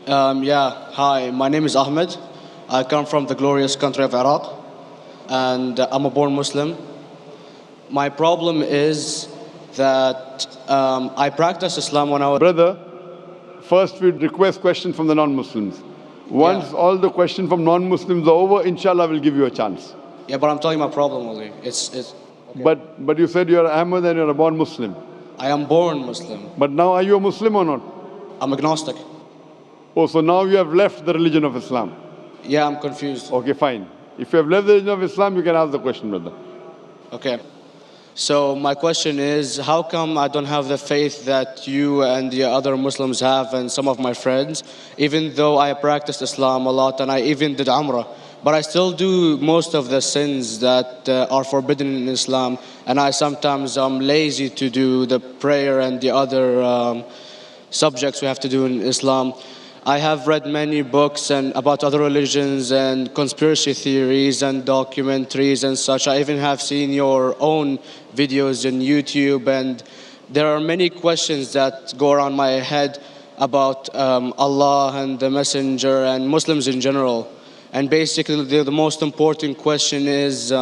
Hi, my name is Ahmed. I come from the glorious country of Iraq, and I'm a born Muslim. My problem is that I practiced Islam when I was. Brother, first we request questions from the non-Muslims. Once all the questions from non-Muslims are over, inshallah we'll give you a chance. Yeah, but I'm telling you my problem only. Okay. But you said you're Ahmed and you're a born Muslim. I am born Muslim. But now are you a Muslim or not? I'm agnostic. Oh, so now you have left the religion of Islam. Yeah, I'm confused. Okay, fine. If you have left the religion of Islam, you can ask the question, brother. Okay. So my question is, how come I don't have the faith that you and the other Muslims have and some of my friends, even though I practiced Islam a lot and I even did Umrah, but I still do most of the sins that are forbidden in Islam, and I sometimes am lazy to do the prayer and the other subjects we have to do in Islam. I have read many books and about other religions and conspiracy theories and documentaries and such. I even have seen your own videos on YouTube, and there are many questions that go around my head about Allah and the Messenger and Muslims in general. And basically the most important question is,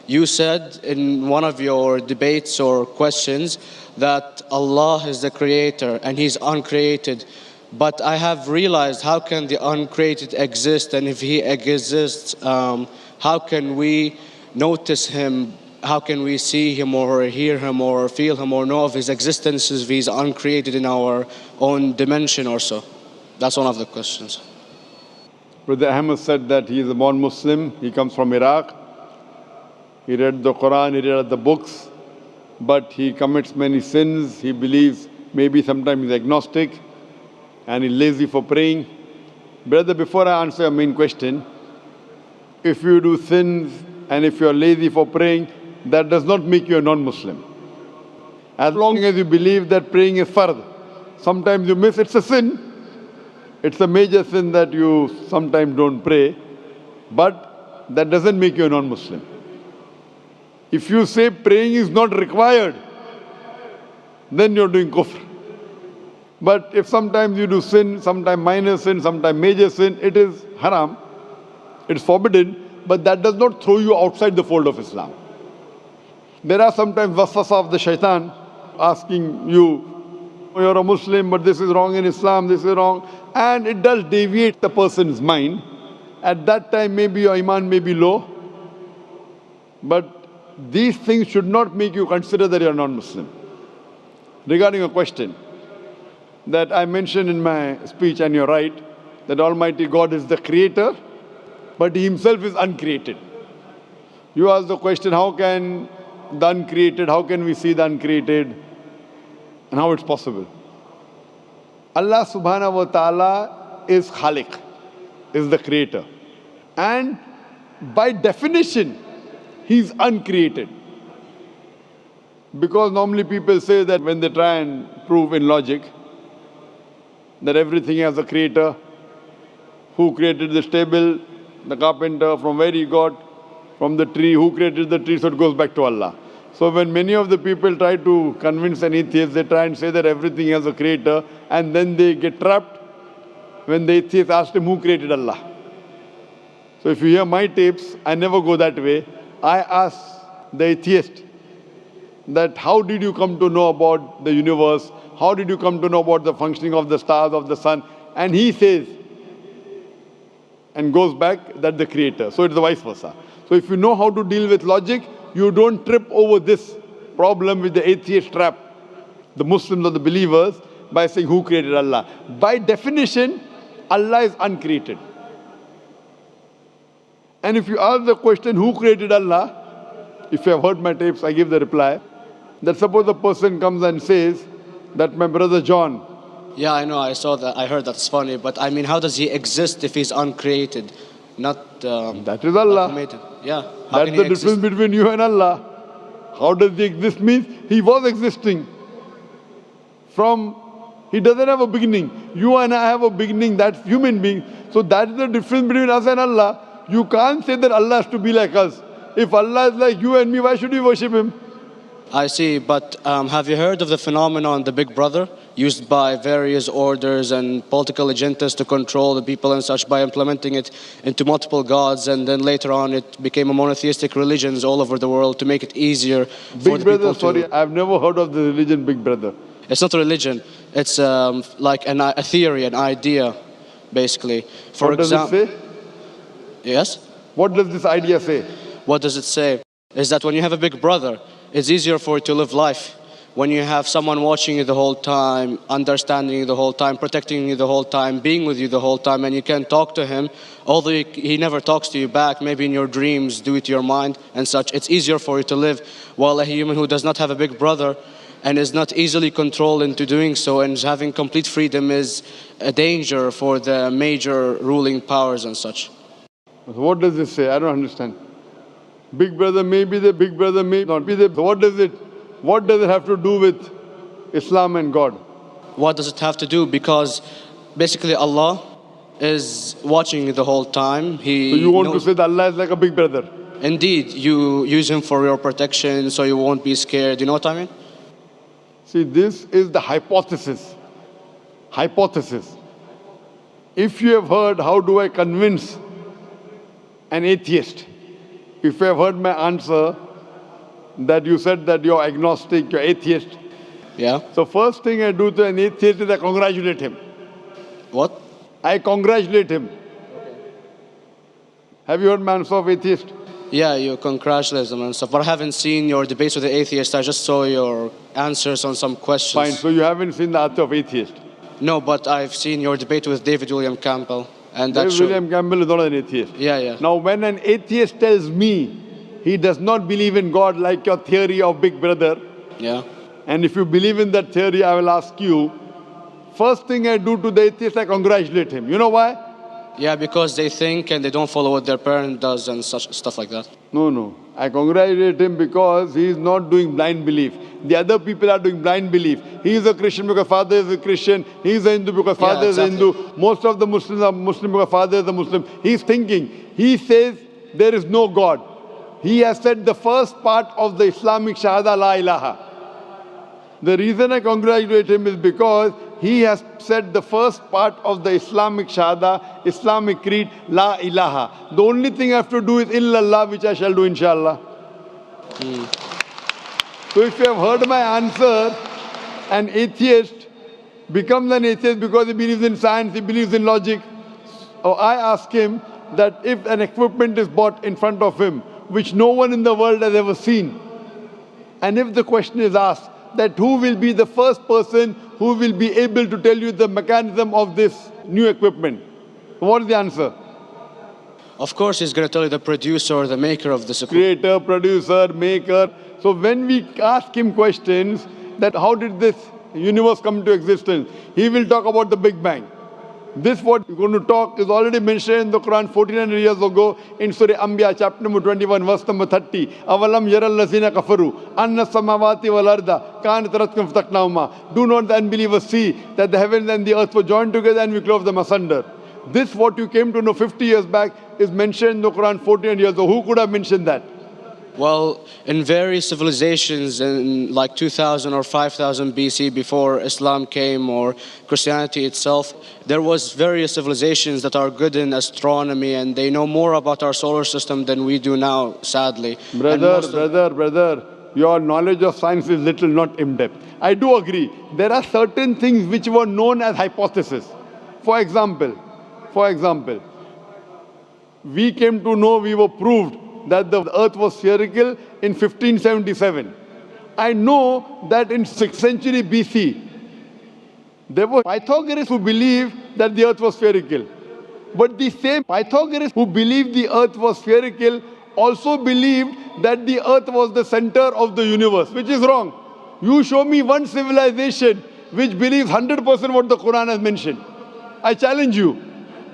you said in one of your debates or questions that Allah is the creator and He's uncreated. But I have realized, how can the uncreated exist? And if He exists, how can we notice Him? How can we see Him or hear Him or feel Him or know of His existence if He's uncreated in our own dimension or so? That's one of the questions. Brother Ahmed said that he is a born Muslim. He comes from Iraq. He read the Quran, he read the books, but he commits many sins. He believes maybe sometimes he's agnostic and he's lazy for praying. Brother, before I answer your main question, if you do sins and if you're lazy for praying, that does not make you a non-Muslim. As long as you believe that praying is fard, sometimes you miss, it's a sin. It's a major sin that you sometimes don't pray, but that doesn't make you a non-Muslim. If you say praying is not required, then you're doing kufr. But if sometimes you do sin, sometimes minor sin, sometimes major sin, it is haram, it's forbidden, but that does not throw you outside the fold of Islam. There are sometimes waswasa of the shaitan asking you, you're a Muslim, but this is wrong in Islam, this is wrong. And it does deviate the person's mind. At that time, maybe your iman may be low. But these things should not make you consider that you're non-Muslim. Regarding a question that I mentioned in my speech, and you're right, that Almighty God is the creator, but He Himself is uncreated. You ask the question, how can the uncreated, how can we see the uncreated? And how it's possible? Allah subhanahu wa ta'ala is Khaliq, is the creator. And by definition, He's uncreated. Because normally people say that when they try and prove in logic that everything has a creator, who created this table, the carpenter, from where he got, from the tree, who created the tree, so it goes back to Allah. So when many of the people try to convince an atheist, they try and say that everything has a creator, and then they get trapped when the atheist asks him, who created Allah? So if you hear my tapes, I never go that way. I ask the atheist that how did you come to know about the universe? How did you come to know about the functioning of the stars, of the sun? And he says, and goes back, that the creator. So it's the vice versa. So if you know how to deal with logic, you don't trip over this problem with the atheist trap, the Muslims or the believers, by saying who created Allah. By definition, Allah is uncreated. And if you ask the question, who created Allah? If you have heard my tapes, I give the reply, that suppose a person comes and says that my brother John. Yeah, I know, I saw that, I heard that's funny, but I mean, how does he exist if he's uncreated? Not that is Allah. Automated. Yeah. That's the difference between you and Allah. How does he exist? Means he was existing. He doesn't have a beginning. You and I have a beginning, that's human being. So that's the difference between us and Allah. You can't say that Allah has to be like us. If Allah is like you and me, why should we worship Him? I see, but have you heard of the phenomenon, the Big Brother? used by various orders and political agendas to control the people and such by implementing it into multiple gods, and then later on it became a monotheistic religions all over the world to make it easier for Big the Brother, people to... sorry, I've never heard of the religion Big Brother. It's not a religion. It's like a theory, an idea, basically. For What does it example, say? yes. What does this idea say? What does it say? Is that when you have a big brother, it's easier for you to live life. When you have someone watching you the whole time, understanding you the whole time, protecting you the whole time, being with you the whole time, and you can talk to him, although he never talks to you back, maybe in your dreams, do it to your mind and such, it's easier for you to live. While a human who does not have a big brother and is not easily controlled into doing so and having complete freedom is a danger for the major ruling powers and such. What does this say? I don't understand. Big Brother may be there, Big Brother may not be there. So what does it have to do with Islam and God? What does it have to do? Because basically Allah is watching you the whole time. So you want to knows... say that Allah is like a big brother? Indeed, you use him for your protection so you won't be scared. You know what I mean? See, this is the hypothesis. Hypothesis. If you have heard, how do I convince an atheist? If you have heard my answer, that you said that you're agnostic, you're atheist. Yeah. So first thing I do to an atheist is I congratulate him. What? I congratulate him. Have you heard my answer of atheist? Yeah, you congratulate them and stuff. But I haven't seen your debates with the atheist. I just saw your answers on some questions. Fine, so you haven't seen the answer of atheist. No, but I've seen your debate with David William Campbell. And that's William Campbell is not an atheist. Yeah. Now, when an atheist tells me he does not believe in God like your theory of Big Brother, yeah. And if you believe in that theory, I will ask you, first thing I do to the atheist, I congratulate him. You know why? Yeah, because they think and they don't follow what their parent does and such stuff like that. No. I congratulate him because he is not doing blind belief. The other people are doing blind belief. He is a Christian because father is a Christian. He is a Hindu because father is a Hindu. Most of the Muslims are Muslim because father is a Muslim. He is thinking. He says there is no God. He has said the first part of the Islamic Shahada, La ilaha. The reason I congratulate him is because he has said the first part of the Islamic Shahada, Islamic Creed, La ilaha. The only thing I have to do is illallah, which I shall do inshallah. So if you have heard my answer, an atheist becomes an atheist because he believes in science, he believes in logic. Or I ask him that if an equipment is bought in front of him, which no one in the world has ever seen, and if the question is asked, that who will be the first person who will be able to tell you the mechanism of this new equipment? What is the answer? Of course, he's going to tell you the producer or the maker of this equipment. Creator, producer, maker. So when we ask him questions that how did this universe come to existence, he will talk about the Big Bang. This what we're going to talk is already mentioned in the Quran 1400 years ago in Surah Anbiya chapter number 21 verse number 30. Avalam yaral lazina kafaru anna samawati wal arda kanat ratkum fataknahuma. Do not the unbelievers see that the heavens and the earth were joined together and we clove them asunder. This what you came to know 50 years back is mentioned in the Quran 1400 years ago. Who could have mentioned that? Well, in various civilizations in like 2000 or 5000 BC before Islam came or Christianity itself, there was various civilizations that are good in astronomy and they know more about our solar system than we do now, sadly. Brother, your knowledge of science is little, not in-depth. I do agree. There are certain things which were known as hypotheses. For example, we came to know, we were proved that the earth was spherical in 1577. I know that in 6th century BC, there were Pythagoras who believed that the earth was spherical. But the same Pythagoras who believed the earth was spherical also believed that the earth was the center of the universe, which is wrong. You show me one civilization which believes 100% what the Quran has mentioned. I challenge you.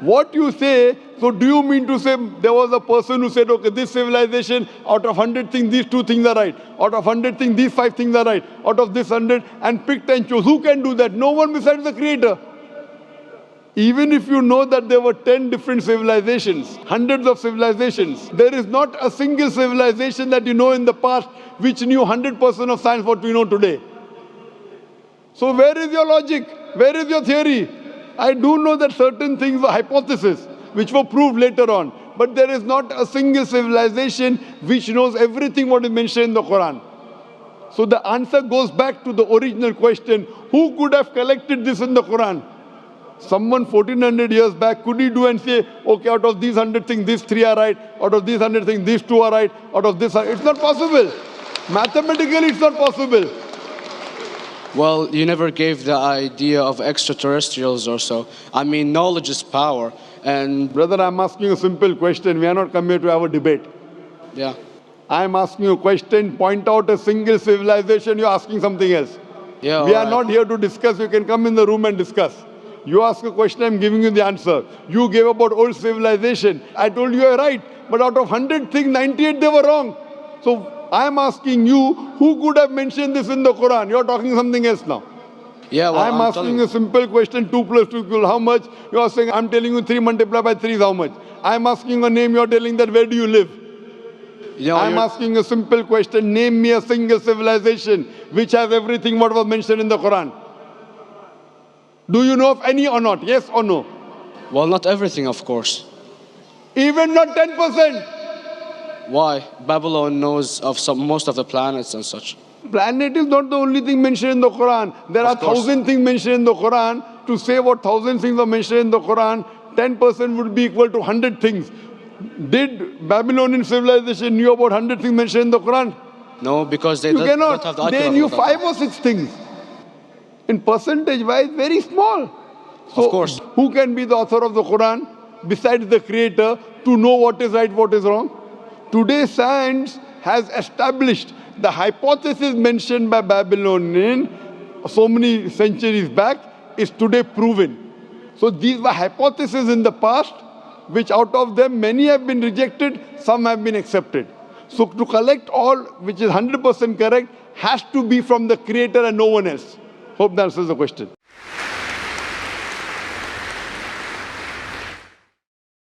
What you say, so do you mean to say there was a person who said, okay, this civilization, out of 100 things, these 2 things are right. Out of 100 things, these 5 things are right. Out of this 100, and picked and chose. Who can do that? No one besides the Creator. Even if you know that there were 10 different civilizations, hundreds of civilizations, there is not a single civilization that you know in the past which knew 100% of science what we know today. So where is your logic? Where is your theory? I do know that certain things were hypotheses, which were proved later on. But there is not a single civilization which knows everything what is mentioned in the Quran. So the answer goes back to the original question, who could have collected this in the Quran? Someone 1400 years back, could he do and say, okay, out of these 100 things, these 3 are right, out of these 100 things, these 2 are right, out of this, it's not possible. Mathematically, it's not possible. Well, you never gave the idea of extraterrestrials or so. I mean, knowledge is power. And Brother, I'm asking you a simple question. We are not come here to have a debate. yeah. I'm asking you a question. Point out a single civilization. You're asking something else. Yeah, We are alright. not here to discuss. You can come in the room and discuss. You ask a question, I'm giving you the answer. You gave about old civilization. I told you you're right. But out of 100 things, 98 they were wrong. So I'm asking you, who could have mentioned this in the Quran? You're talking something else now. Yeah, well, I'm asking a simple question, 2 plus 2 equal how much? You are saying, I'm telling you 3 multiplied by 3 is how much? I'm asking a name, you're telling that where do you live? you know, I'm asking a simple question, name me a single civilization which has everything what was mentioned in the Quran. Do you know of any or not? Yes or no? well, not everything, of course. Even not 10%. Why? Babylon knows of most of the planets and such. Planet is not the only thing mentioned in the Quran. There are 1,000 things mentioned in the Quran. To say what 1,000 things are mentioned in the Quran, 10% would be equal to 100 things. Did Babylonian civilization knew about 100 things mentioned in the Quran? No, because they You don't have the cannot. They accurate knew data. 5 or 6 things. In percentage wise, very small. So Of course. who can be the author of the Quran besides the creator to know what is right, what is wrong? Today science has established the hypothesis mentioned by Babylonian so many centuries back is today proven. So these were hypotheses in the past, which out of them many have been rejected, some have been accepted. So to collect all which is 100% correct has to be from the creator and no one else. Hope that answers the question.